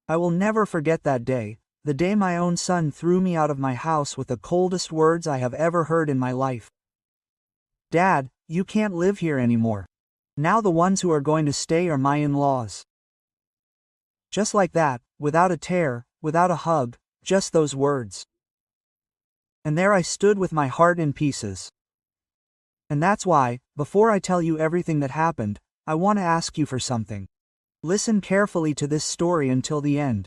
I will never forget that day, the day my own son threw me out of my house with the coldest words I have ever heard in my life. Dad, you can't live here anymore. Now the ones who are going to stay are my in-laws. Just like that, without a tear, without a hug, just those words. And there I stood with my heart in pieces. And that's why, before I tell you everything that happened, I want to ask you for something. Listen carefully to this story until the end.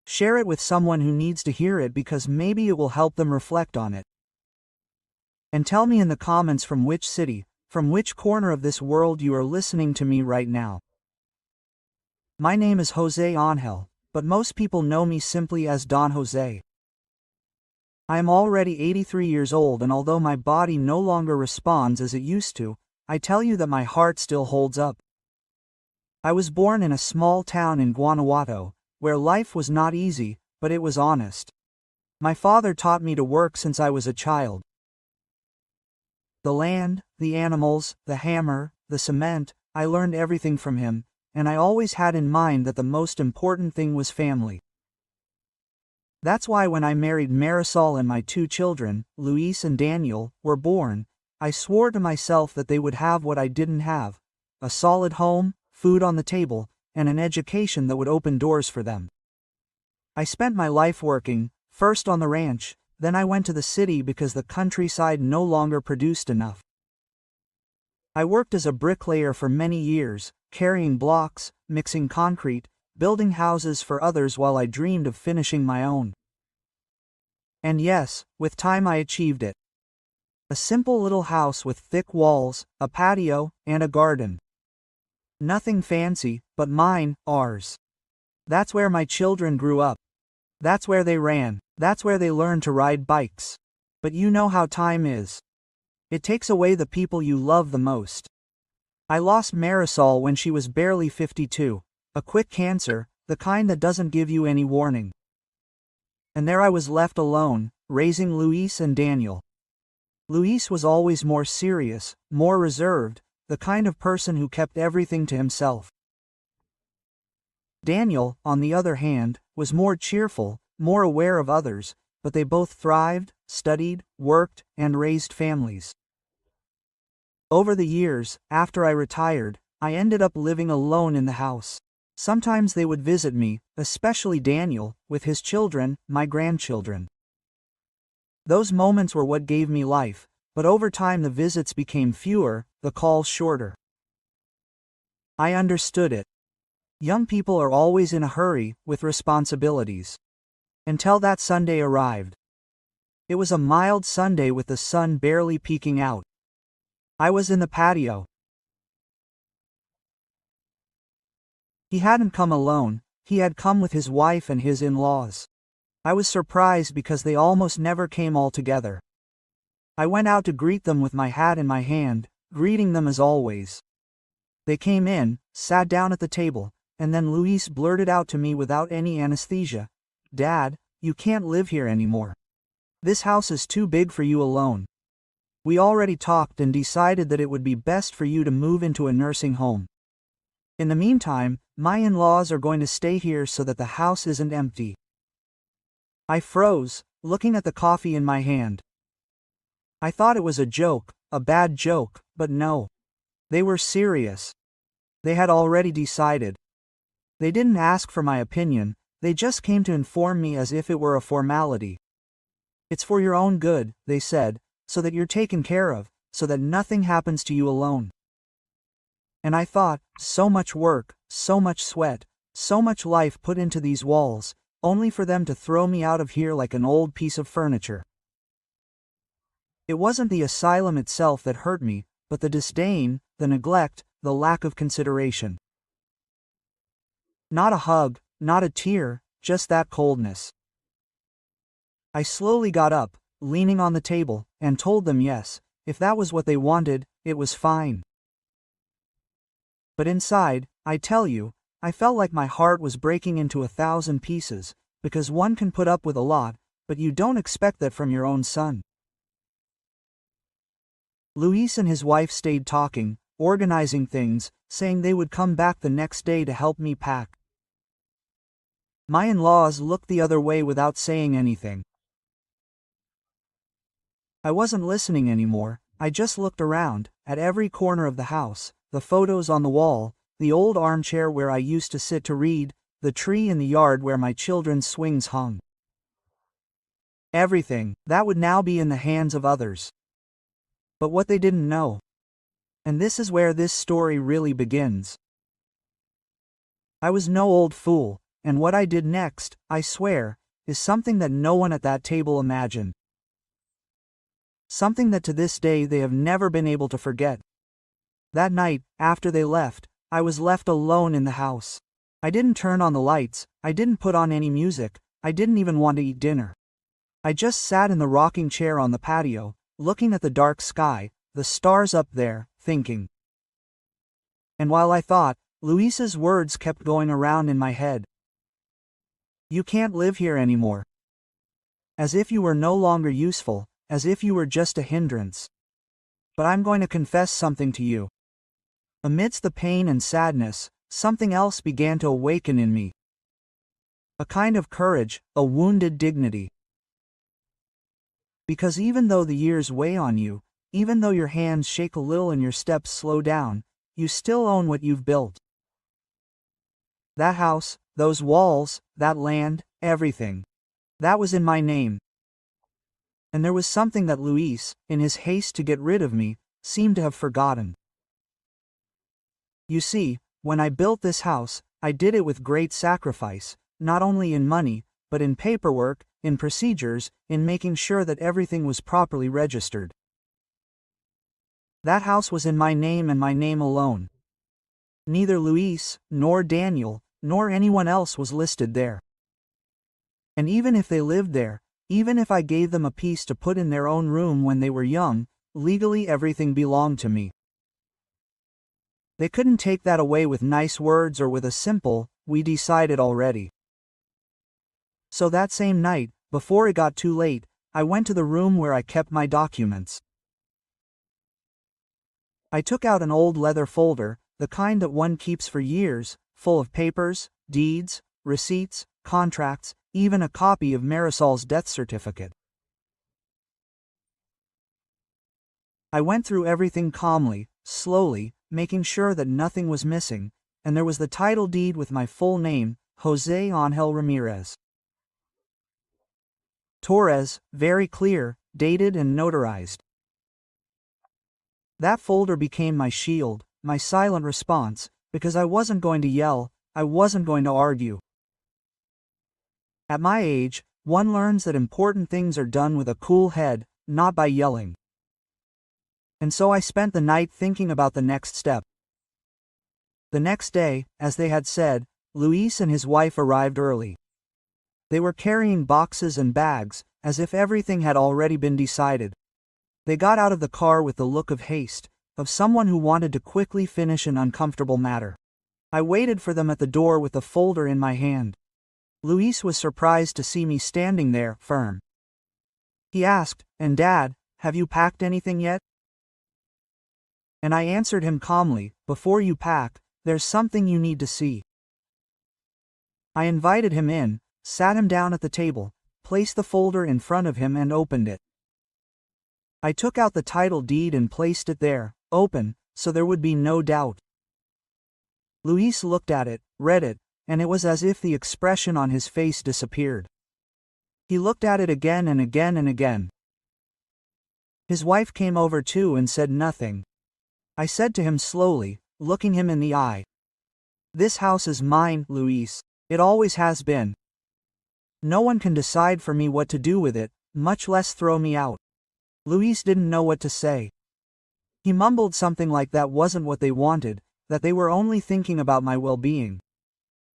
Share it with someone who needs to hear it because maybe it will help them reflect on it. And tell me in the comments from which city, from which corner of this world you are listening to me right now. My name is Jose Angel, but most people know me simply as Don Jose. I am already 83 years old, and although my body no longer responds as it used to, I tell you that my heart still holds up. I was born in a small town in Guanajuato, where life was not easy, but it was honest. My father taught me to work since I was a child. The land, the animals, the hammer, the cement, I learned everything from him, and I always had in mind that the most important thing was family. That's why when I married Marisol and my 2 children, Luis and Daniel, were born, I swore to myself that they would have what I didn't have: a solid home, food on the table, and an education that would open doors for them. I spent my life working, first on the ranch, then I went to the city because the countryside no longer produced enough. I worked as a bricklayer for many years, carrying blocks, mixing concrete, building houses for others while I dreamed of finishing my own. And yes, with time I achieved it. A simple little house with thick walls, a patio, and a garden. Nothing fancy, but mine, ours. That's where my children grew up. That's where they ran. That's where they learned to ride bikes. But you know how time is. It takes away the people you love the most. I lost Marisol when she was barely 52, a quick cancer, the kind that doesn't give you any warning. And there I was left alone, raising Luis and Daniel. Luis was always more serious, more reserved, the kind of person who kept everything to himself. Daniel, on the other hand, was more cheerful, more aware of others, but they both thrived, studied, worked, and raised families. Over the years, after I retired, I ended up living alone in the house. Sometimes they would visit me, especially Daniel, with his children, my grandchildren. Those moments were what gave me life, but over time the visits became fewer, the calls shorter. I understood it. Young people are always in a hurry, with responsibilities. Until that Sunday arrived. It was a mild Sunday with the sun barely peeking out. I was in the patio. He hadn't come alone, he had come with his wife and his in-laws. I was surprised because they almost never came all together. I went out to greet them with my hat in my hand, greeting them as always. They came in, sat down at the table, and then Luis blurted out to me without any anesthesia, "Dad, you can't live here anymore. This house is too big for you alone. We already talked and decided that it would be best for you to move into a nursing home. In the meantime, my in-laws are going to stay here so that the house isn't empty." I froze, looking at the coffee in my hand. I thought it was a joke, a bad joke, but no. They were serious. They had already decided. They didn't ask for my opinion, they just came to inform me as if it were a formality. "It's for your own good," they said, "so that you're taken care of, so that nothing happens to you alone." And I thought, so much work, so much sweat, so much life put into these walls, only for them to throw me out of here like an old piece of furniture. It wasn't the asylum itself that hurt me, but the disdain, the neglect, the lack of consideration. Not a hug, not a tear, just that coldness. I slowly got up, leaning on the table, and told them yes, if that was what they wanted, it was fine. But inside, I tell you, I felt like my heart was breaking into 1,000 pieces, because one can put up with a lot, but you don't expect that from your own son. Luis and his wife stayed talking, organizing things, saying they would come back the next day to help me pack. My in-laws looked the other way without saying anything. I wasn't listening anymore. I just looked around, at every corner of the house, the photos on the wall, the old armchair where I used to sit to read, the tree in the yard where my children's swings hung. Everything that would now be in the hands of others. But what they didn't know. And this is where this story really begins. I was no old fool, and what I did next, I swear, is something that no one at that table imagined. Something that to this day they have never been able to forget. That night, after they left, I was left alone in the house. I didn't turn on the lights, I didn't put on any music, I didn't even want to eat dinner. I just sat in the rocking chair on the patio, looking at the dark sky, the stars up there, thinking. And while I thought, Luis's words kept going around in my head. You can't live here anymore. As if you were no longer useful, as if you were just a hindrance. But I'm going to confess something to you. Amidst the pain and sadness, something else began to awaken in me. A kind of courage, a wounded dignity. Because even though the years weigh on you, even though your hands shake a little and your steps slow down, you still own what you've built. That house, those walls, that land, everything. That was in my name. And there was something that Luis, in his haste to get rid of me, seemed to have forgotten. You see, when I built this house, I did it with great sacrifice, not only in money, but in paperwork, in procedures, in making sure that everything was properly registered. That house was in my name and my name alone. Neither Luis, nor Daniel, nor anyone else was listed there. And even if they lived there, even if I gave them a piece to put in their own room when they were young, legally everything belonged to me. They couldn't take that away with nice words or with a simple, "We decided already." So that same night, before it got too late, I went to the room where I kept my documents. I took out an old leather folder, the kind that one keeps for years, full of papers, deeds, receipts, contracts, even a copy of Marisol's death certificate. I went through everything calmly, slowly, making sure that nothing was missing, and there was the title deed with my full name, José Ángel Ramirez Torres, very clear, dated and notarized. That folder became my shield, my silent response, because I wasn't going to yell, I wasn't going to argue. At my age, one learns that important things are done with a cool head, not by yelling. And so I spent the night thinking about the next step. The next day, as they had said, Luis and his wife arrived early. They were carrying boxes and bags, as if everything had already been decided. They got out of the car with the look of haste, of someone who wanted to quickly finish an uncomfortable matter. I waited for them at the door with the folder in my hand. Luis was surprised to see me standing there, firm. He asked, "And Dad, have you packed anything yet?" And I answered him calmly, "Before you pack, there's something you need to see." I invited him in, sat him down at the table, placed the folder in front of him and opened it. I took out the title deed and placed it there, open, so there would be no doubt. Luis looked at it, read it, and it was as if the expression on his face disappeared. He looked at it again and again and again. His wife came over too and said nothing. I said to him slowly, looking him in the eye, "This house is mine, Luis. It always has been. No one can decide for me what to do with it, much less throw me out." Luis didn't know what to say. He mumbled something like that wasn't what they wanted, that they were only thinking about my well-being.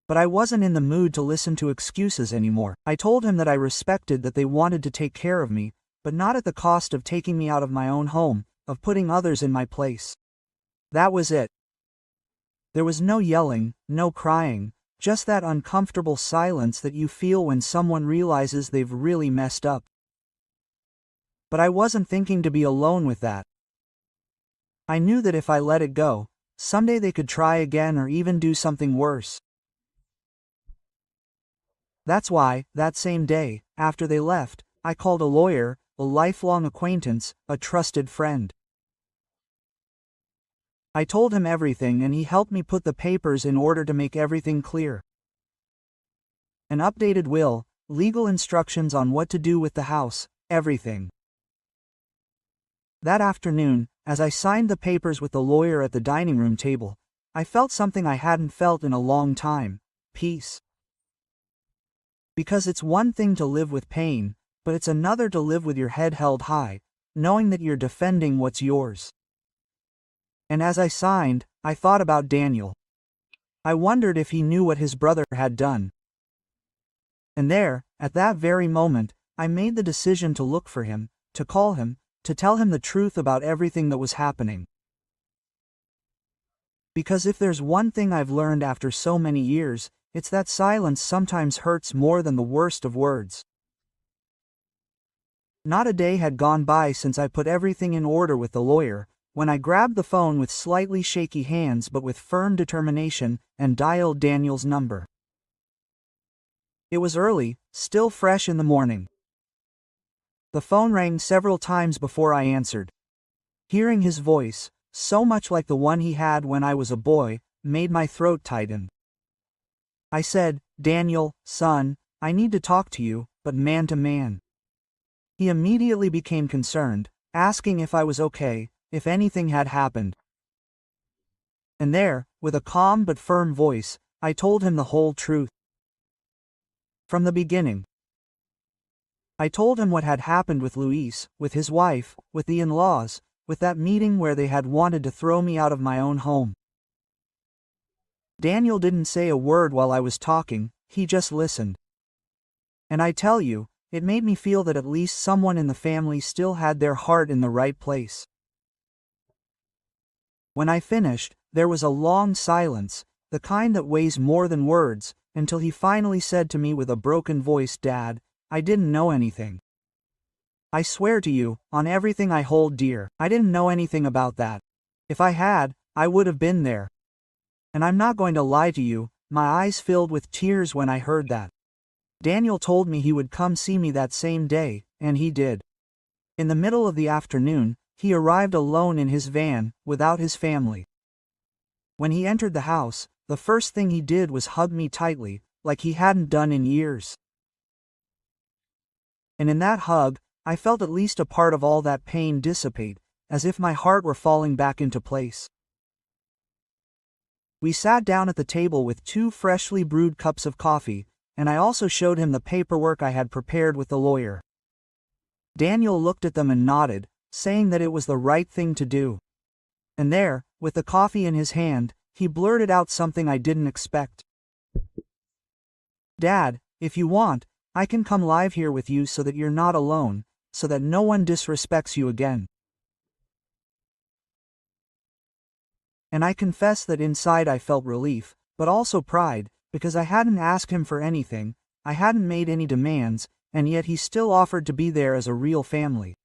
But I wasn't in the mood to listen to excuses anymore. I told him that I respected that they wanted to take care of me, but not at the cost of taking me out of my own home, of putting others in my place. That was it. There was no yelling, no crying, just that uncomfortable silence that you feel when someone realizes they've really messed up. But I wasn't thinking to be alone with that. I knew that if I let it go, someday they could try again or even do something worse. That's why, that same day, after they left, I called a lawyer, a lifelong acquaintance, a trusted friend. I told him everything and he helped me put the papers in order to make everything clear. An updated will, legal instructions on what to do with the house, everything. That afternoon, as I signed the papers with the lawyer at the dining room table, I felt something I hadn't felt in a long time: peace. Because it's one thing to live with pain, but it's another to live with your head held high, knowing that you're defending what's yours. And as I signed, I thought about Daniel. I wondered if he knew what his brother had done. And there, at that very moment, I made the decision to look for him, to call him, to tell him the truth about everything that was happening. Because if there's one thing I've learned after so many years, it's that silence sometimes hurts more than the worst of words. Not a day had gone by since I put everything in order with the lawyer, when I grabbed the phone with slightly shaky hands but with firm determination, and dialed Daniel's number. It was early, still fresh in the morning. The phone rang several times before I answered. Hearing his voice, so much like the one he had when I was a boy, made my throat tighten. I said, "Daniel, son, I need to talk to you, but man to man." He immediately became concerned, asking if I was okay, if anything had happened. And there, with a calm but firm voice, I told him the whole truth. From the beginning. I told him what had happened with Luis, with his wife, with the in-laws, with that meeting where they had wanted to throw me out of my own home. Daniel didn't say a word while I was talking, he just listened. And I tell you, it made me feel that at least someone in the family still had their heart in the right place. When I finished, there was a long silence, the kind that weighs more than words, until he finally said to me with a broken voice, "Dad, I didn't know anything. I swear to you, on everything I hold dear, I didn't know anything about that. If I had, I would have been there. And I'm not going to lie to you, my eyes filled with tears when I heard that. Daniel told me he would come see me that same day, and he did. In the middle of the afternoon, he arrived alone in his van, without his family. When he entered the house, the first thing he did was hug me tightly, like he hadn't done in years. And in that hug, I felt at least a part of all that pain dissipate, as if my heart were falling back into place. We sat down at the table with 2 freshly brewed cups of coffee, and I also showed him the paperwork I had prepared with the lawyer. Daniel looked at them and nodded, saying that it was the right thing to do. And there, with the coffee in his hand, he blurted out something I didn't expect. "Dad, if you want, I can come live here with you so that you're not alone, so that no one disrespects you again." And I confess that inside I felt relief, but also pride, because I hadn't asked him for anything, I hadn't made any demands, and yet he still offered to be there as a real family.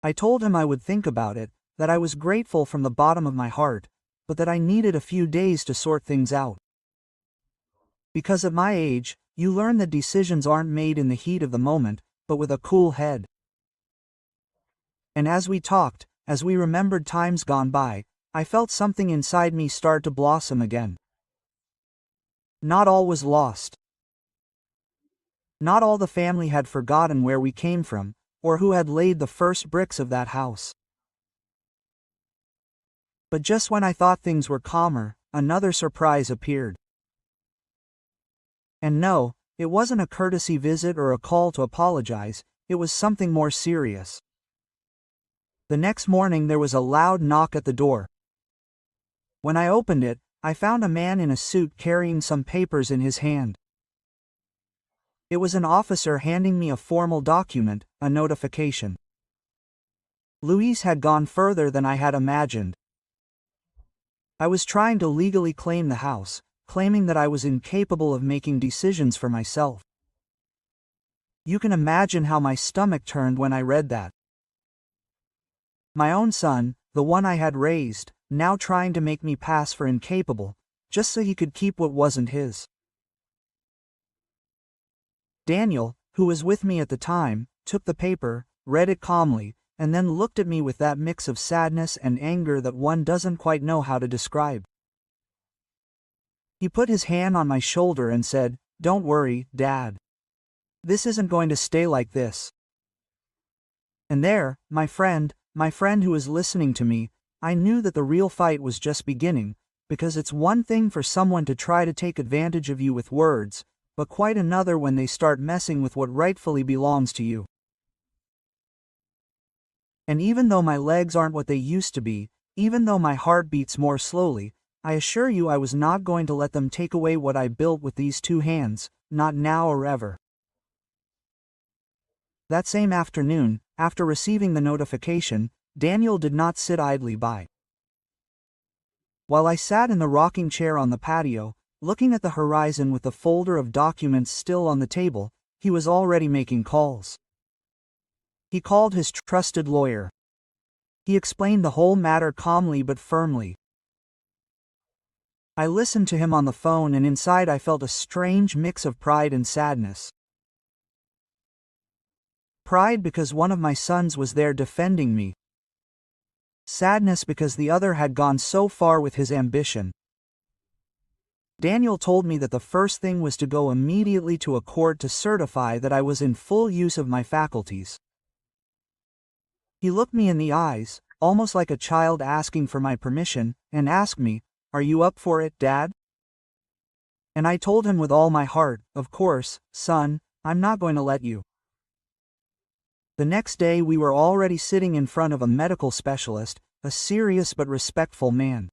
I told him I would think about it, that I was grateful from the bottom of my heart, but that I needed a few days to sort things out. Because at my age, you learn that decisions aren't made in the heat of the moment, but with a cool head. And as we talked, as we remembered times gone by, I felt something inside me start to blossom again. Not all was lost. Not all the family had forgotten where we came from, or who had laid the first bricks of that house. But just when I thought things were calmer, another surprise appeared. And no, it wasn't a courtesy visit or a call to apologize, it was something more serious. The next morning there was a loud knock at the door. When I opened it, I found a man in a suit carrying some papers in his hand. It was an officer handing me a formal document, a notification. Luis had gone further than I had imagined. I was trying to legally claim the house, claiming that I was incapable of making decisions for myself. You can imagine how my stomach turned when I read that. My own son, the one I had raised, now trying to make me pass for incapable, just so he could keep what wasn't his. Daniel, who was with me at the time, took the paper, read it calmly, and then looked at me with that mix of sadness and anger that one doesn't quite know how to describe. He put his hand on my shoulder and said, "Don't worry, Dad. This isn't going to stay like this." And there, my friend who was listening to me, I knew that the real fight was just beginning, because it's one thing for someone to try to take advantage of you with words, but quite another when they start messing with what rightfully belongs to you. And even though my legs aren't what they used to be, even though my heart beats more slowly, I assure you I was not going to let them take away what I built with these two hands, not now or ever. That same afternoon, after receiving the notification, Daniel did not sit idly by. While I sat in the rocking chair on the patio, looking at the horizon with the folder of documents still on the table, he was already making calls. He called his trusted lawyer. He explained the whole matter calmly but firmly. I listened to him on the phone, and inside I felt a strange mix of pride and sadness. Pride because one of my sons was there defending me. Sadness because the other had gone so far with his ambition. Daniel told me that the first thing was to go immediately to a court to certify that I was in full use of my faculties. He looked me in the eyes, almost like a child asking for my permission, and asked me, "Are you up for it, Dad?" And I told him with all my heart, "Of course, son, I'm not going to let you." The next day we were already sitting in front of a medical specialist, a serious but respectful man.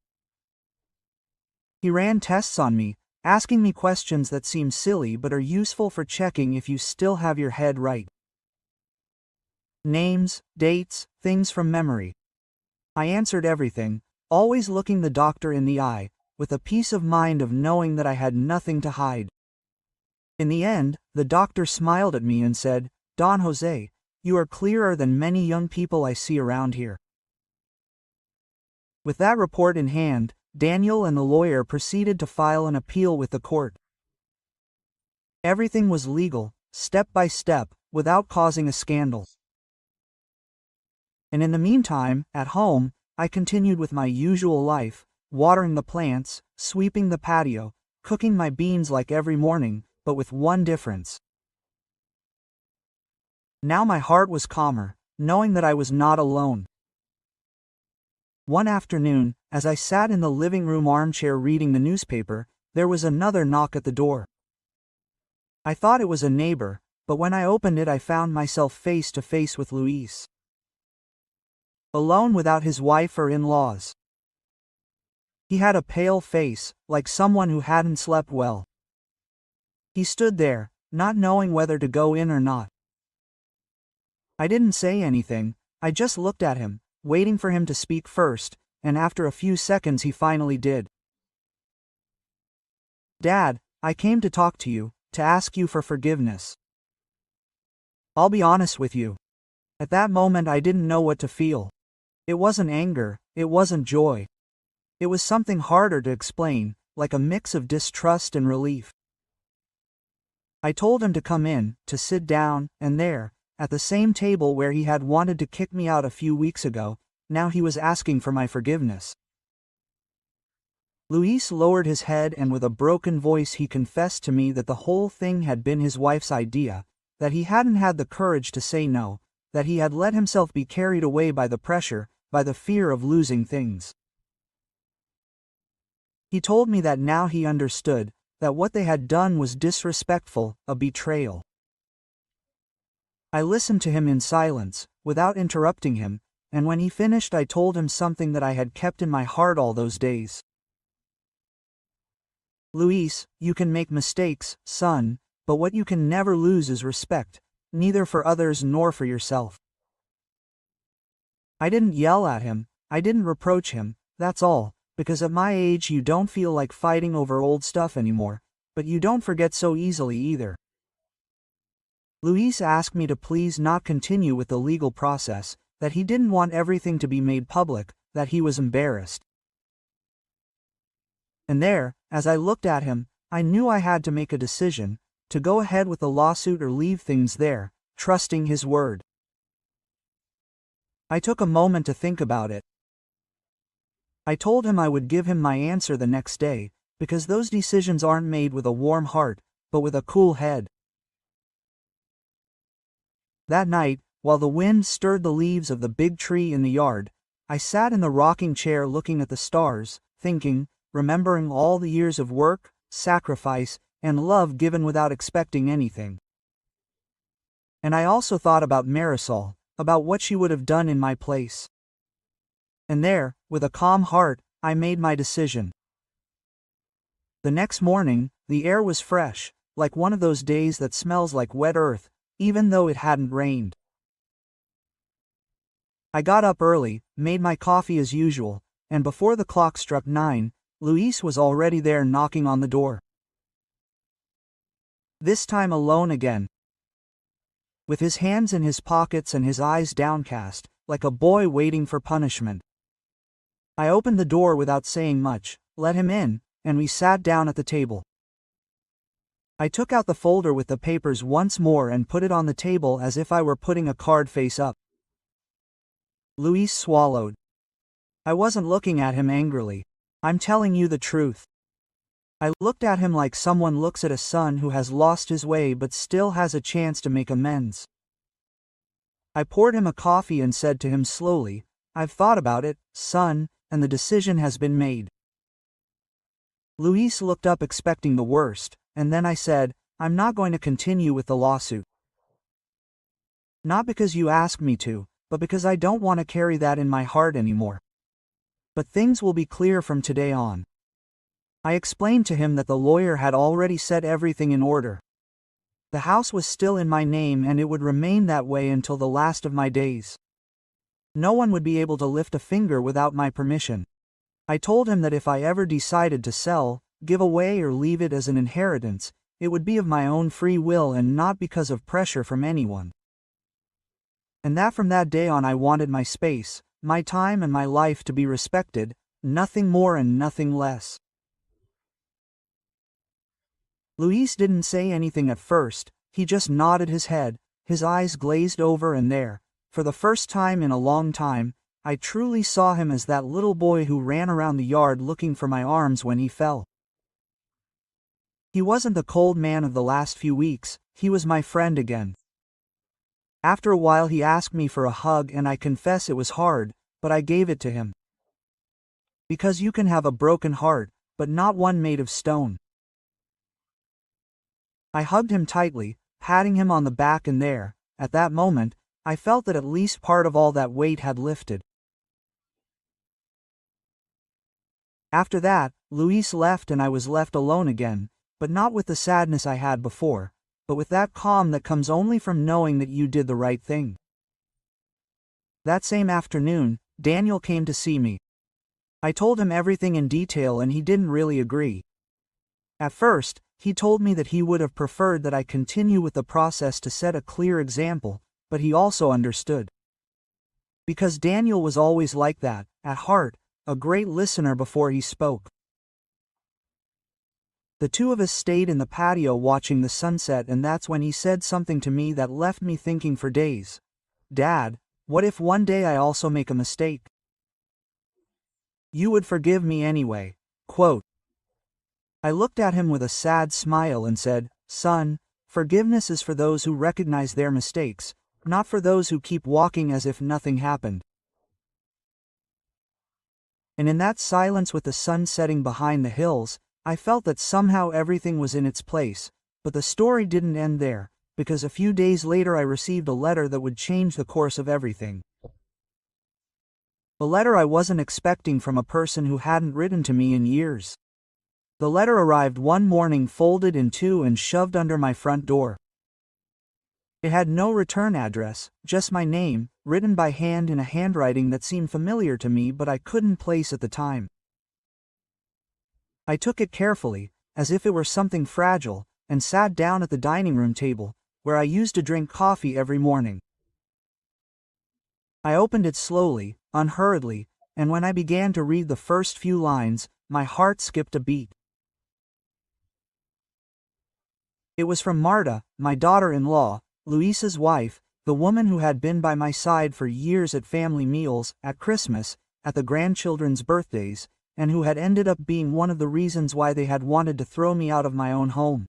He ran tests on me, asking me questions that seem silly but are useful for checking if you still have your head right. Names, dates, things from memory. I answered everything, always looking the doctor in the eye, with a peace of mind of knowing that I had nothing to hide. In the end, the doctor smiled at me and said, "Don Jose, you are clearer than many young people I see around here." With that report in hand, Daniel and the lawyer proceeded to file an appeal with the court. Everything was legal, step by step, without causing a scandal. And in the meantime, at home, I continued with my usual life, watering the plants, sweeping the patio, cooking my beans like every morning, but with one difference. Now my heart was calmer, knowing that I was not alone. One afternoon, as I sat in the living room armchair reading the newspaper, there was another knock at the door. I thought it was a neighbor, but when I opened it I found myself face to face with Luis. Alone without his wife or in-laws. He had a pale face, like someone who hadn't slept well. He stood there, not knowing whether to go in or not. I didn't say anything, I just looked at him, waiting for him to speak first, and after a few seconds he finally did. "Dad, I came to talk to you, to ask you for forgiveness. I'll be honest with you. At that moment I didn't know what to feel. It wasn't anger, it wasn't joy. It was something harder to explain, like a mix of distrust and relief." I told him to come in, to sit down, and there, at the same table where he had wanted to kick me out a few weeks ago, now he was asking for my forgiveness. Luis lowered his head and with a broken voice he confessed to me that the whole thing had been his wife's idea, that he hadn't had the courage to say no, that he had let himself be carried away by the pressure, by the fear of losing things. He told me that now he understood, that what they had done was disrespectful, a betrayal. I listened to him in silence, without interrupting him, and when he finished I told him something that I had kept in my heart all those days. "Luis, you can make mistakes, son, but what you can never lose is respect, neither for others nor for yourself." I didn't yell at him, I didn't reproach him, that's all, because at my age you don't feel like fighting over old stuff anymore, but you don't forget so easily either. Luis asked me to please not continue with the legal process, that he didn't want everything to be made public, that he was embarrassed. And there, as I looked at him, I knew I had to make a decision, to go ahead with the lawsuit or leave things there, trusting his word. I took a moment to think about it. I told him I would give him my answer the next day, because those decisions aren't made with a warm heart, but with a cool head. That night, while the wind stirred the leaves of the big tree in the yard, I sat in the rocking chair looking at the stars, thinking, remembering all the years of work, sacrifice, and love given without expecting anything. And I also thought about Marisol, about what she would have done in my place. And there, with a calm heart, I made my decision. The next morning, the air was fresh, like one of those days that smells like wet earth, even though it hadn't rained. I got up early, made my coffee as usual, and before the clock struck 9, Luis was already there knocking on the door. This time alone again. With his hands in his pockets and his eyes downcast, like a boy waiting for punishment. I opened the door without saying much, let him in, and we sat down at the table. I took out the folder with the papers once more and put it on the table as if I were putting a card face up. Luis swallowed. I wasn't looking at him angrily. I'm telling you the truth. I looked at him like someone looks at a son who has lost his way but still has a chance to make amends. I poured him a coffee and said to him slowly, I've thought about it, son, and the decision has been made. Luis looked up expecting the worst, and then I said, I'm not going to continue with the lawsuit. Not because you asked me to, but because I don't want to carry that in my heart anymore. But things will be clear from today on. I explained to him that the lawyer had already set everything in order. The house was still in my name and it would remain that way until the last of my days. No one would be able to lift a finger without my permission. I told him that if I ever decided to sell, give away or leave it as an inheritance, it would be of my own free will and not because of pressure from anyone. And that from that day on I wanted my space, my time and my life to be respected, nothing more and nothing less. Luis didn't say anything at first, he just nodded his head, his eyes glazed over and there, for the first time in a long time, I truly saw him as that little boy who ran around the yard looking for my arms when he fell. He wasn't the cold man of the last few weeks, he was my friend again. After a while he asked me for a hug and I confess it was hard, but I gave it to him. Because you can have a broken heart, but not one made of stone. I hugged him tightly, patting him on the back and there, at that moment, I felt that at least part of all that weight had lifted. After that, Luis left and I was left alone again, but not with the sadness I had before, but with that calm that comes only from knowing that you did the right thing. That same afternoon, Daniel came to see me. I told him everything in detail and he didn't really agree. At first, he told me that he would have preferred that I continue with the process to set a clear example, but he also understood. Because Daniel was always like that, at heart, a great listener before he spoke. The two of us stayed in the patio watching the sunset and that's when he said something to me that left me thinking for days. Dad, what if one day I also make a mistake? You would forgive me anyway. Quote. I looked at him with a sad smile and said, Son, forgiveness is for those who recognize their mistakes, not for those who keep walking as if nothing happened. And in that silence with the sun setting behind the hills, I felt that somehow everything was in its place, but the story didn't end there, because a few days later I received a letter that would change the course of everything. A letter I wasn't expecting from a person who hadn't written to me in years. The letter arrived one morning folded in two and shoved under my front door. It had no return address, just my name, written by hand in a handwriting that seemed familiar to me but I couldn't place at the time. I took it carefully, as if it were something fragile, and sat down at the dining room table, where I used to drink coffee every morning. I opened it slowly, unhurriedly, and when I began to read the first few lines, my heart skipped a beat. It was from Marta, my daughter-in-law, Luis's wife, the woman who had been by my side for years at family meals, at Christmas, at the grandchildren's birthdays, and who had ended up being one of the reasons why they had wanted to throw me out of my own home.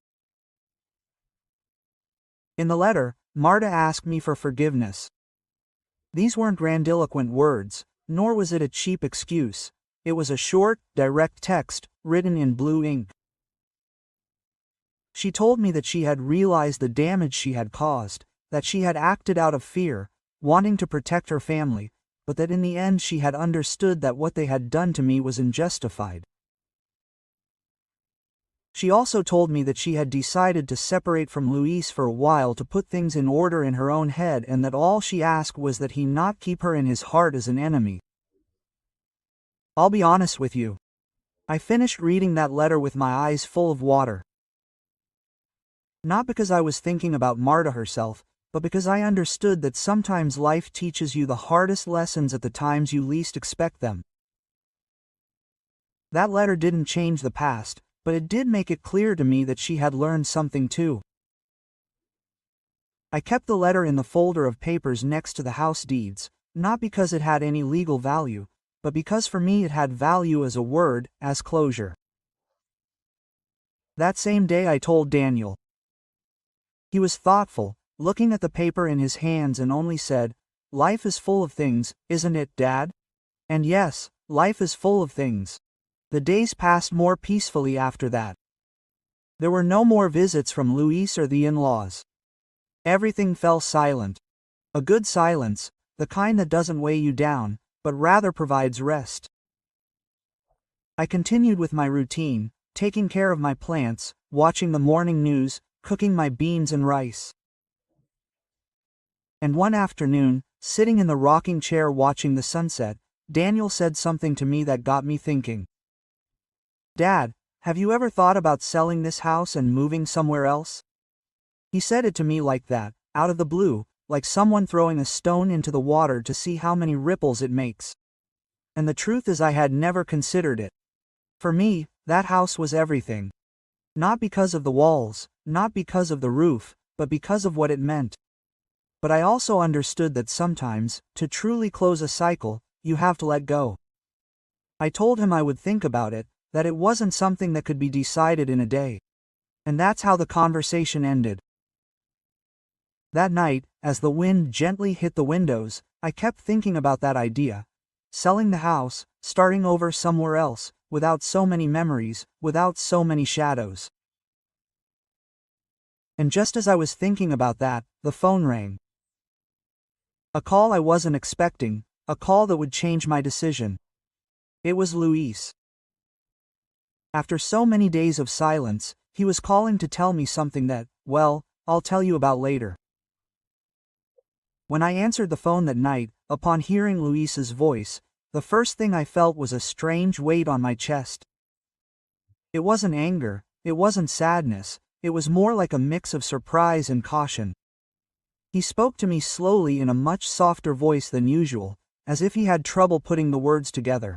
In the letter, Marta asked me for forgiveness. These weren't grandiloquent words, nor was it a cheap excuse. It was a short, direct text, written in blue ink. She told me that she had realized the damage she had caused, that she had acted out of fear, wanting to protect her family, but that in the end she had understood that what they had done to me was unjustified. She also told me that she had decided to separate from Luis for a while to put things in order in her own head, and that all she asked was that he not keep her in his heart as an enemy. I'll be honest with you. I finished reading that letter with my eyes full of water. Not because I was thinking about Marta herself, but because I understood that sometimes life teaches you the hardest lessons at the times you least expect them. That letter didn't change the past, but it did make it clear to me that she had learned something too. I kept the letter in the folder of papers next to the house deeds, not because it had any legal value, but because for me it had value as a word, as closure. That same day I told Daniel. He was thoughtful, looking at the paper in his hands, and only said, "Life is full of things, isn't it, Dad?" And yes, life is full of things. The days passed more peacefully after that. There were no more visits from Luis or the in-laws. Everything fell silent. A good silence, the kind that doesn't weigh you down, but rather provides rest. I continued with my routine, taking care of my plants, watching the morning news, cooking my beans and rice. And one afternoon, sitting in the rocking chair watching the sunset, Daniel said something to me that got me thinking. "Dad, have you ever thought about selling this house and moving somewhere else?" He said it to me like that, out of the blue, like someone throwing a stone into the water to see how many ripples it makes. And the truth is I had never considered it. For me, that house was everything. Not because of the walls, not because of the roof, but because of what it meant. But I also understood that sometimes, to truly close a cycle, you have to let go. I told him I would think about it, that it wasn't something that could be decided in a day. And that's how the conversation ended. That night, as the wind gently hit the windows, I kept thinking about that idea. Selling the house, starting over somewhere else, without so many memories, without so many shadows. And just as I was thinking about that, the phone rang. A call I wasn't expecting, a call that would change my decision. It was Luis. After so many days of silence, he was calling to tell me something that, well, I'll tell you about later. When I answered the phone that night, upon hearing Luis's voice, the first thing I felt was a strange weight on my chest. It wasn't anger, it wasn't sadness, it was more like a mix of surprise and caution. He spoke to me slowly in a much softer voice than usual, as if he had trouble putting the words together.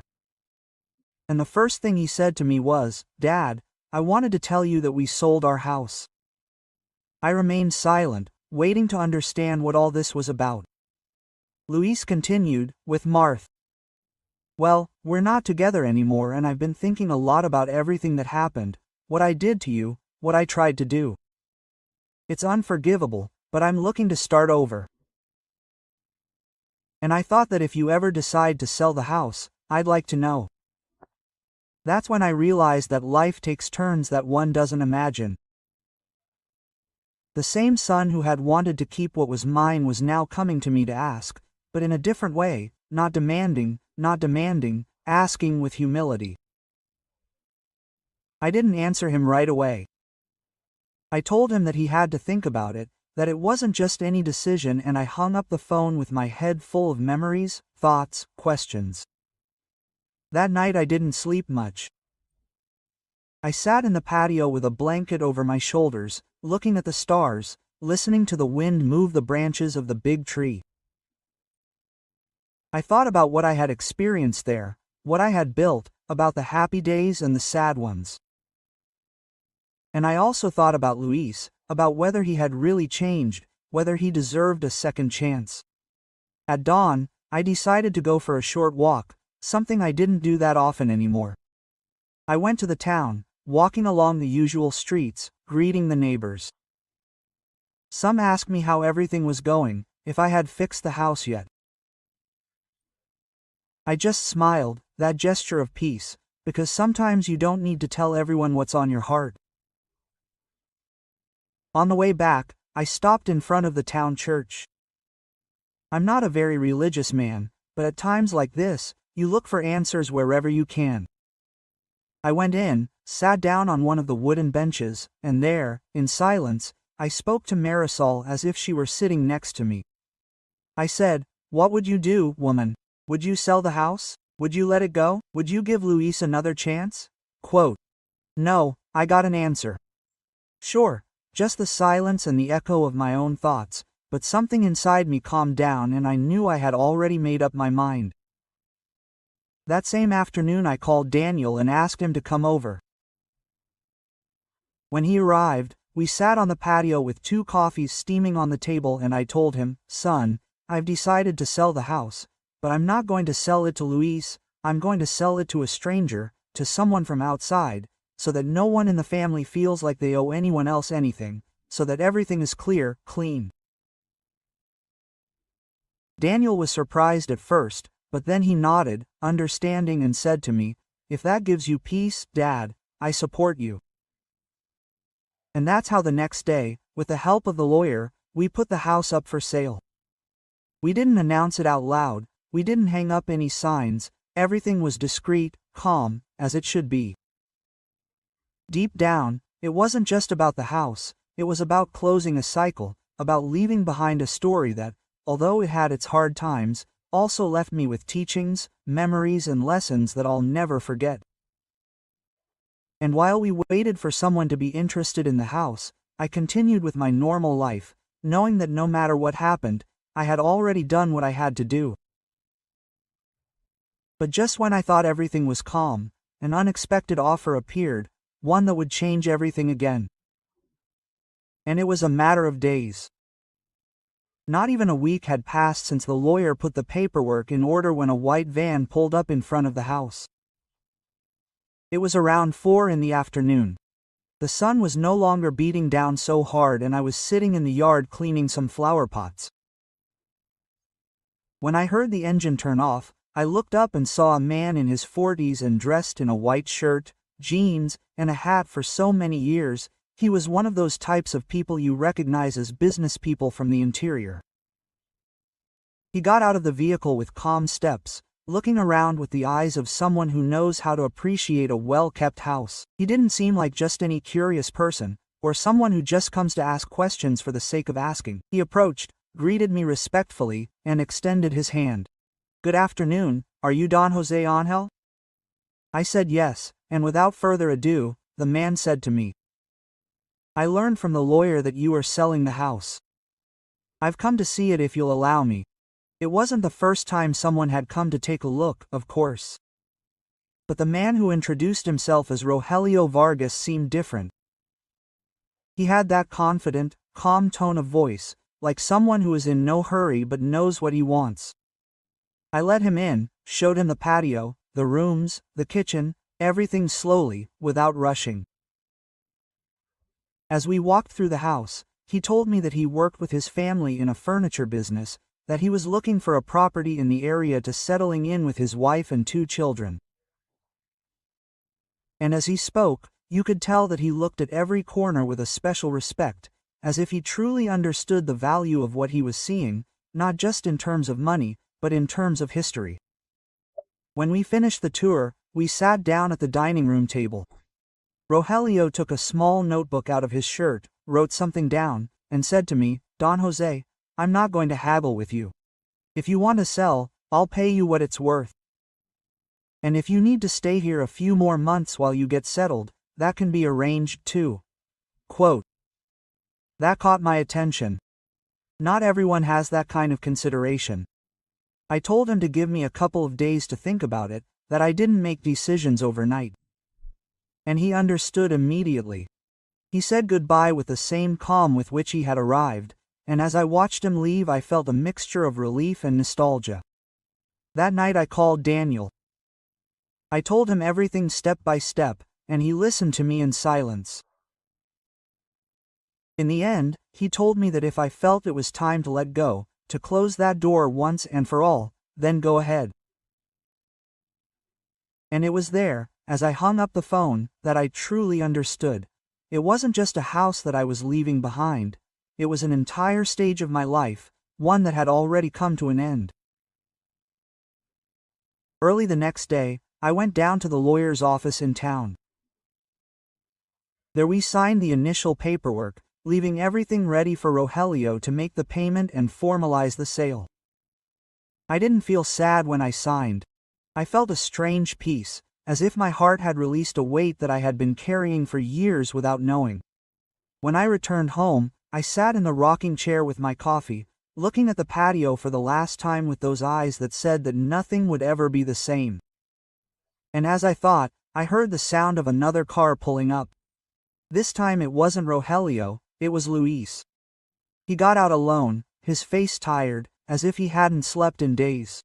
And the first thing he said to me was, "Dad, I wanted to tell you that we sold our house." I remained silent, waiting to understand what all this was about. Luis continued, with mirth. "Well, we're not together anymore, and I've been thinking a lot about everything that happened, what I did to you, what I tried to do. It's unforgivable, but I'm looking to start over. And I thought that if you ever decide to sell the house, I'd like to know." That's when I realized that life takes turns that one doesn't imagine. The same son who had wanted to keep what was mine was now coming to me to ask, but in a different way, not demanding, asking with humility. I didn't answer him right away. I told him that he had to think about it, that it wasn't just any decision, and I hung up the phone with my head full of memories, thoughts, questions. That night I didn't sleep much. I sat in the patio with a blanket over my shoulders, looking at the stars, listening to the wind move the branches of the big tree. I thought about what I had experienced there, what I had built, about the happy days and the sad ones. And I also thought about Luis, about whether he had really changed, whether he deserved a second chance. At dawn, I decided to go for a short walk, something I didn't do that often anymore. I went to the town, walking along the usual streets, greeting the neighbors. Some asked me how everything was going, if I had fixed the house yet. I just smiled, that gesture of peace, because sometimes you don't need to tell everyone what's on your heart. On the way back, I stopped in front of the town church. I'm not a very religious man, but at times like this, you look for answers wherever you can. I went in, sat down on one of the wooden benches, and there, in silence, I spoke to Marisol as if she were sitting next to me. I said, "What would you do, woman? Would you sell the house? Would you let it go? Would you give Luis another chance?" Quote, "No," I got an answer. Sure, just the silence and the echo of my own thoughts, but something inside me calmed down and I knew I had already made up my mind. That same afternoon I called Daniel and asked him to come over. When he arrived, we sat on the patio with 2 coffees steaming on the table and I told him, "Son, I've decided to sell the house, but I'm not going to sell it to Luis, I'm going to sell it to a stranger, to someone from outside, so that no one in the family feels like they owe anyone else anything, so that everything is clear, clean." Daniel was surprised at first, but then he nodded, understanding, and said to me, "If that gives you peace, Dad, I support you." And that's how the next day, with the help of the lawyer, we put the house up for sale. We didn't announce it out loud, we didn't hang up any signs, everything was discreet, calm, as it should be. Deep down, it wasn't just about the house, it was about closing a cycle, about leaving behind a story that, although it had its hard times, also left me with teachings, memories, and lessons that I'll never forget. And while we waited for someone to be interested in the house, I continued with my normal life, knowing that no matter what happened, I had already done what I had to do. But just when I thought everything was calm, an unexpected offer appeared, one that would change everything again. And it was a matter of days. Not even a week had passed since the lawyer put the paperwork in order when a white van pulled up in front of the house. It was around 4 in the afternoon. The sun was no longer beating down so hard and I was sitting in the yard cleaning some flower pots. When I heard the engine turn off, I looked up and saw a man in his 40s and dressed in a white shirt, jeans, and a hat. For so many years, he was one of those types of people you recognize as business people from the interior. He got out of the vehicle with calm steps, looking around with the eyes of someone who knows how to appreciate a well-kept house. He didn't seem like just any curious person, or someone who just comes to ask questions for the sake of asking. He approached, greeted me respectfully, and extended his hand. "Good afternoon, are you Don Jose Angel?" I said yes, and without further ado, the man said to me, "I learned from the lawyer that you are selling the house. I've come to see it if you'll allow me." It wasn't the first time someone had come to take a look, of course. But the man who introduced himself as Rogelio Vargas seemed different. He had that confident, calm tone of voice, like someone who is in no hurry but knows what he wants. I let him in, showed him the patio, the rooms, the kitchen, everything slowly, without rushing. As we walked through the house, he told me that he worked with his family in a furniture business, that he was looking for a property in the area to settling in with his wife and 2 children. And as he spoke, you could tell that he looked at every corner with a special respect, as if he truly understood the value of what he was seeing, not just in terms of money, but in terms of history. When we finished the tour, we sat down at the dining room table. Rogelio took a small notebook out of his shirt, wrote something down, and said to me, "Don Jose, I'm not going to haggle with you. If you want to sell, I'll pay you what it's worth. And if you need to stay here a few more months while you get settled, that can be arranged too." Quote. That caught my attention. Not everyone has that kind of consideration. I told him to give me a couple of days to think about it, that I didn't make decisions overnight. And he understood immediately. He said goodbye with the same calm with which he had arrived, and as I watched him leave I felt a mixture of relief and nostalgia. That night I called Daniel. I told him everything step by step, and he listened to me in silence. In the end, he told me that if I felt it was time to let go, to close that door once and for all, then go ahead. And it was there, as I hung up the phone, that I truly understood. It wasn't just a house that I was leaving behind. It was an entire stage of my life, one that had already come to an end. Early the next day, I went down to the lawyer's office in town. There we signed the initial paperwork, leaving everything ready for Rogelio to make the payment and formalize the sale. I didn't feel sad when I signed. I felt a strange peace, as if my heart had released a weight that I had been carrying for years without knowing. When I returned home, I sat in the rocking chair with my coffee, looking at the patio for the last time with those eyes that said that nothing would ever be the same. And as I thought, I heard the sound of another car pulling up. This time it wasn't Rogelio, it was Luis. He got out alone, his face tired, as if he hadn't slept in days.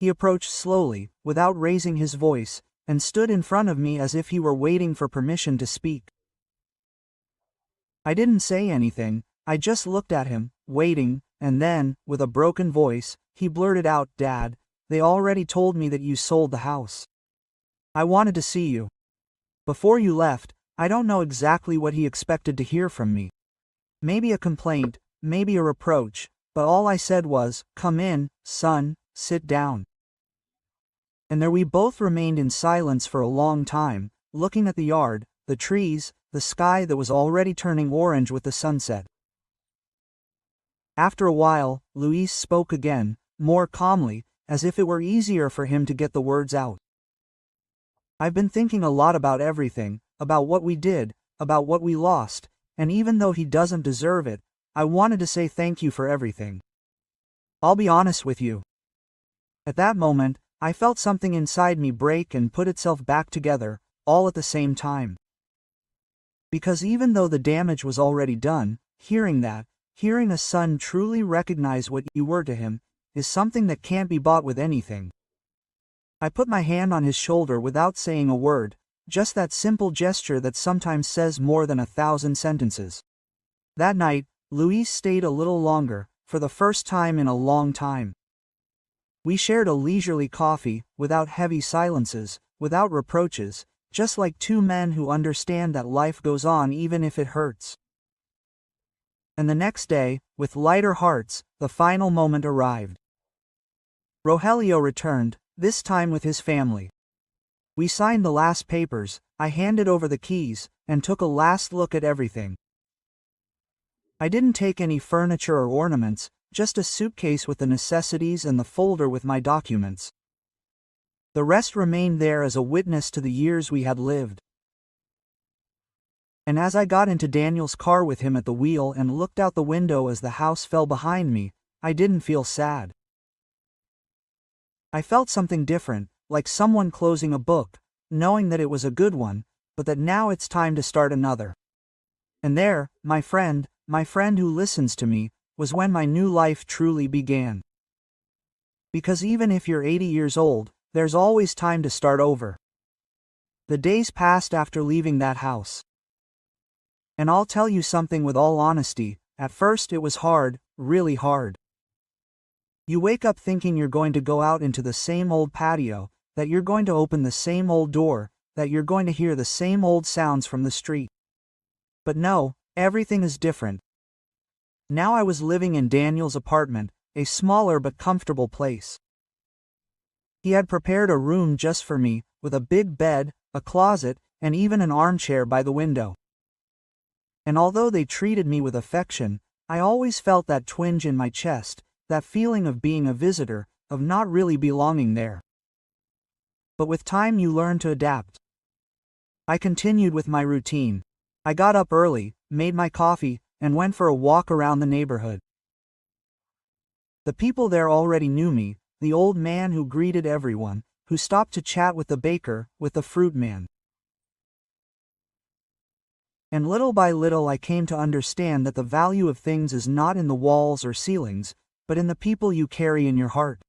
He approached slowly, without raising his voice, and stood in front of me as if he were waiting for permission to speak. I didn't say anything, I just looked at him, waiting, and then, with a broken voice, he blurted out, "Dad, they already told me that you sold the house. I wanted to see you. Before you left." I don't know exactly what he expected to hear from me. Maybe a complaint, maybe a reproach, but all I said was, "Come in, son, sit down." And there we both remained in silence for a long time, looking at the yard, the trees, the sky that was already turning orange with the sunset. After a while, Luis spoke again, more calmly, as if it were easier for him to get the words out. "I've been thinking a lot about everything, about what we did, about what we lost, and even though he doesn't deserve it, I wanted to say thank you for everything. I'll be honest with you." At that moment, I felt something inside me break and put itself back together, all at the same time. Because even though the damage was already done, hearing a son truly recognize what you were to him, is something that can't be bought with anything. I put my hand on his shoulder without saying a word, just that simple gesture that sometimes says more than 1,000 sentences. That night, Luis stayed a little longer, for the first time in a long time. We shared a leisurely coffee, without heavy silences, without reproaches, just like two men who understand that life goes on even if it hurts. And the next day, with lighter hearts, the final moment arrived. Rogelio returned, this time with his family. We signed the last papers, I handed over the keys, and took a last look at everything. I didn't take any furniture or ornaments, just a suitcase with the necessities and the folder with my documents. The rest remained there as a witness to the years we had lived. And as I got into Daniel's car with him at the wheel and looked out the window as the house fell behind me, I didn't feel sad. I felt something different, like someone closing a book, knowing that it was a good one, but that now it's time to start another. And there, my friend who listens to me, was when my new life truly began. Because even if you're 80 years old, there's always time to start over. The days passed after leaving that house. And I'll tell you something with all honesty, at first it was hard, really hard. You wake up thinking you're going to go out into the same old patio, that you're going to open the same old door, that you're going to hear the same old sounds from the street. But no, everything is different. Now I was living in Daniel's apartment, a smaller but comfortable place. He had prepared a room just for me, with a big bed, a closet, and even an armchair by the window. And although they treated me with affection, I always felt that twinge in my chest, that feeling of being a visitor, of not really belonging there. But with time you learn to adapt. I continued with my routine. I got up early, made my coffee, and went for a walk around the neighborhood. The people there already knew me, the old man who greeted everyone, who stopped to chat with the baker, with the fruit man. And little by little I came to understand that the value of things is not in the walls or ceilings, but in the people you carry in your heart.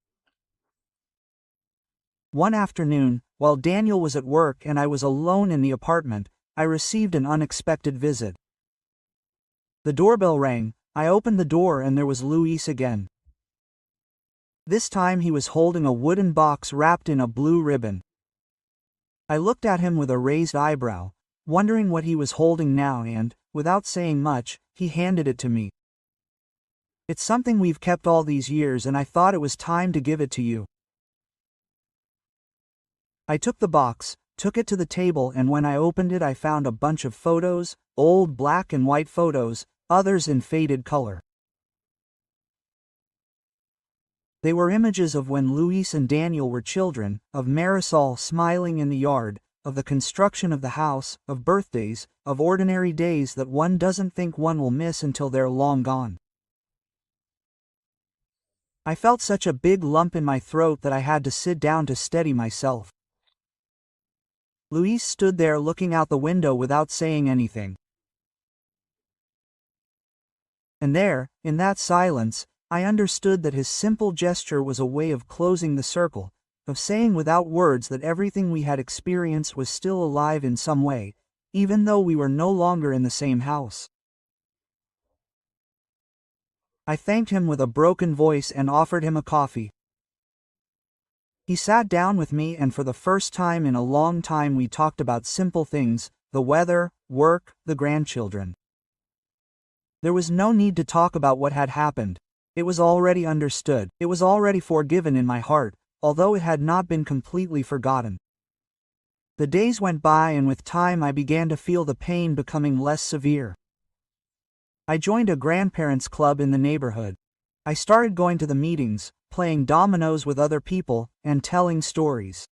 One afternoon, while Daniel was at work and I was alone in the apartment, I received an unexpected visit. The doorbell rang, I opened the door and there was Luis again. This time he was holding a wooden box wrapped in a blue ribbon. I looked at him with a raised eyebrow, wondering what he was holding now, and, without saying much, he handed it to me. It's something we've kept all these years and I thought it was time to give it to you. I took the box, took it to the table, and when I opened it I found a bunch of photos, old black and white photos, others in faded color. They were images of when Luis and Daniel were children, of Marisol smiling in the yard, of the construction of the house, of birthdays, of ordinary days that one doesn't think one will miss until they're long gone. I felt such a big lump in my throat that I had to sit down to steady myself. Luis stood there looking out the window without saying anything. And there, in that silence, I understood that his simple gesture was a way of closing the circle, of saying without words that everything we had experienced was still alive in some way, even though we were no longer in the same house. I thanked him with a broken voice and offered him a coffee. He sat down with me and for the first time in a long time we talked about simple things, the weather, work, the grandchildren. There was no need to talk about what had happened. It was already understood, it was already forgiven in my heart, although it had not been completely forgotten. The days went by and with time I began to feel the pain becoming less severe. I joined a grandparents' club in the neighborhood. I started going to the meetings, playing dominoes with other people, and telling stories.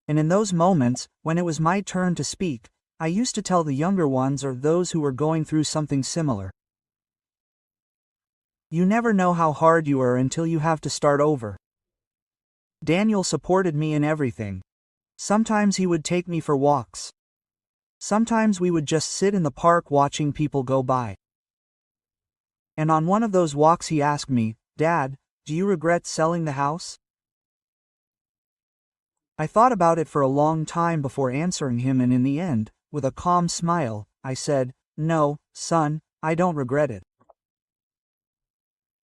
And in those moments, when it was my turn to speak, I used to tell the younger ones or those who were going through something similar. You never know how hard you are until you have to start over. Daniel supported me in everything. Sometimes he would take me for walks. Sometimes we would just sit in the park watching people go by. And on one of those walks he asked me, "Dad, do you regret selling the house?" I thought about it for a long time before answering him, and in the end, with a calm smile, I said, "No, son, I don't regret it.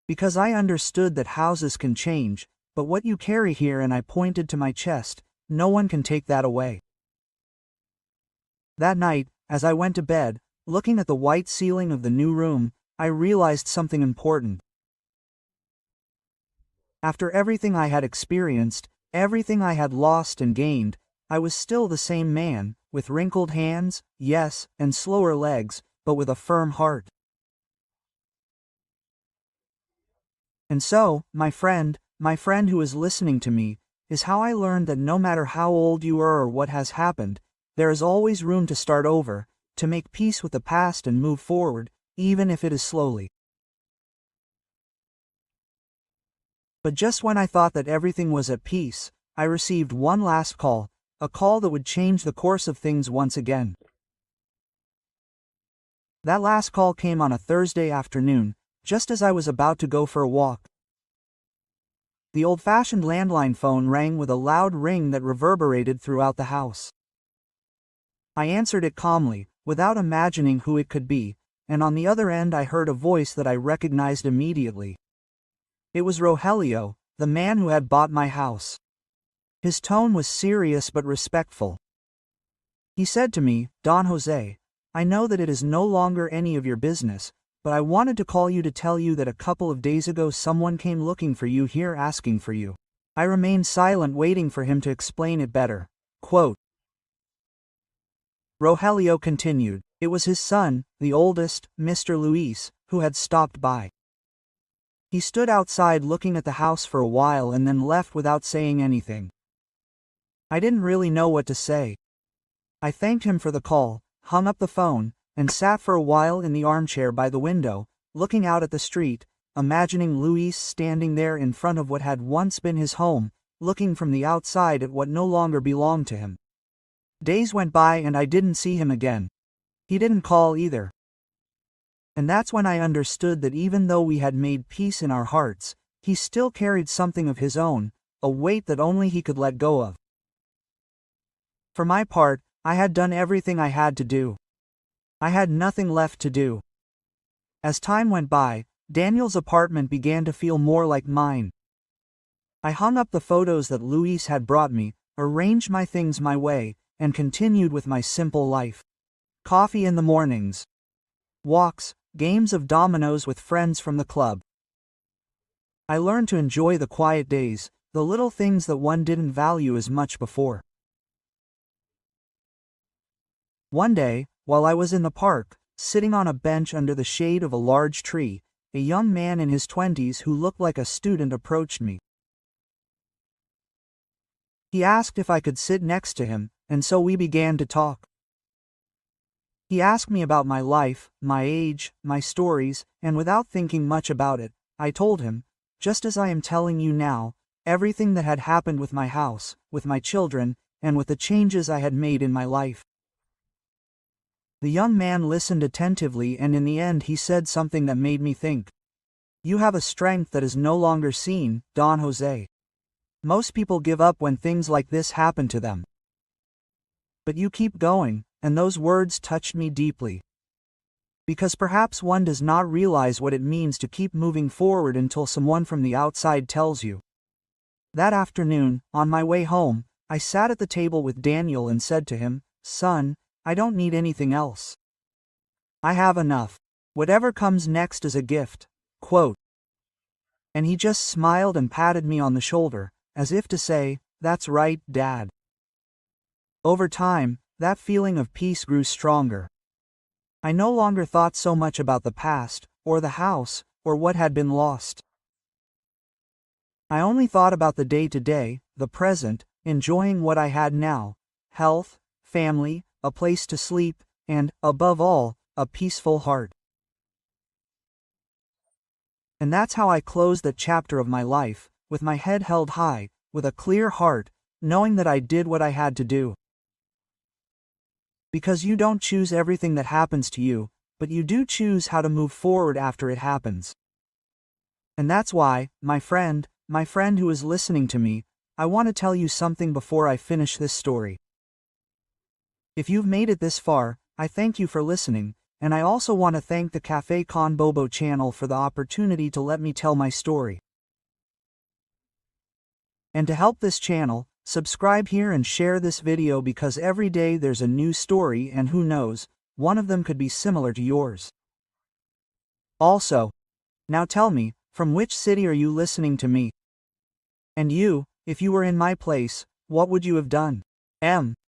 Because I understood that houses can change, but what you carry here," and I pointed to my chest, "no one can take that away." That night, as I went to bed, looking at the white ceiling of the new room, I realized something important. After everything I had experienced, everything I had lost and gained, I was still the same man, with wrinkled hands, yes, and slower legs, but with a firm heart. And so, my friend who is listening to me, is how I learned that no matter how old you are or what has happened, there is always room to start over, to make peace with the past and move forward, even if it is slowly. But just when I thought that everything was at peace, I received one last call, a call that would change the course of things once again. That last call came on a Thursday afternoon, just as I was about to go for a walk. The old-fashioned landline phone rang with a loud ring that reverberated throughout the house. I answered it calmly, without imagining who it could be, and on the other end I heard a voice that I recognized immediately. It was Rogelio, the man who had bought my house. His tone was serious but respectful. He said to me, "Don Jose, I know that it is no longer any of your business, but I wanted to call you to tell you that a couple of days ago someone came looking for you here asking for you." I remained silent, waiting for him to explain it better. Quote. Rogelio continued, "It was his son, the oldest, Mr. Luis, who had stopped by. He stood outside looking at the house for a while and then left without saying anything. I didn't really know what to say. I thanked him for the call, hung up the phone, and sat for a while in the armchair by the window, looking out at the street, imagining Luis standing there in front of what had once been his home, looking from the outside at what no longer belonged to him. Days went by and I didn't see him again. He didn't call either. And that's when I understood that even though we had made peace in our hearts, he still carried something of his own, a weight that only he could let go of. For my part, I had done everything I had to do. I had nothing left to do. As time went by, Daniel's apartment began to feel more like mine. I hung up the photos that Luis had brought me, arranged my things my way, and continued with my simple life. Coffee in the mornings. Walks, games of dominoes with friends from the club. I learned to enjoy the quiet days, the little things that one didn't value as much before. One day, while I was in the park, sitting on a bench under the shade of a large tree, a young man in his 20s who looked like a student approached me. He asked if I could sit next to him, and so we began to talk. He asked me about my life, my age, my stories, and without thinking much about it, I told him, just as I am telling you now, everything that had happened with my house, with my children, and with the changes I had made in my life. The young man listened attentively, and in the end he said something that made me think. You have a strength that is no longer seen, Don Jose. Most people give up when things like this happen to them. But you keep going, and those words touched me deeply. Because perhaps one does not realize what it means to keep moving forward until someone from the outside tells you. That afternoon, on my way home, I sat at the table with Daniel and said to him, Son, I don't need anything else. I have enough. Whatever comes next is a gift. Quote. And he just smiled and patted me on the shoulder, as if to say, that's right, Dad. Over time, that feeling of peace grew stronger. I no longer thought so much about the past, or the house, or what had been lost. I only thought about the day-to-day, the present, enjoying what I had now, health, family, a place to sleep, and, above all, a peaceful heart. And that's how I closed that chapter of my life, with my head held high, with a clear heart, knowing that I did what I had to do. Because you don't choose everything that happens to you, but you do choose how to move forward after it happens. And that's why, my friend who is listening to me, I want to tell you something before I finish this story. If you've made it this far, I thank you for listening, and I also want to thank the Cafe Con Bobo channel for the opportunity to let me tell my story. And to help this channel, subscribe here and share this video because every day there's a new story and who knows, one of them could be similar to yours. Also, now tell me, from which city are you listening to me? And you, if you were in my place, what would you have done?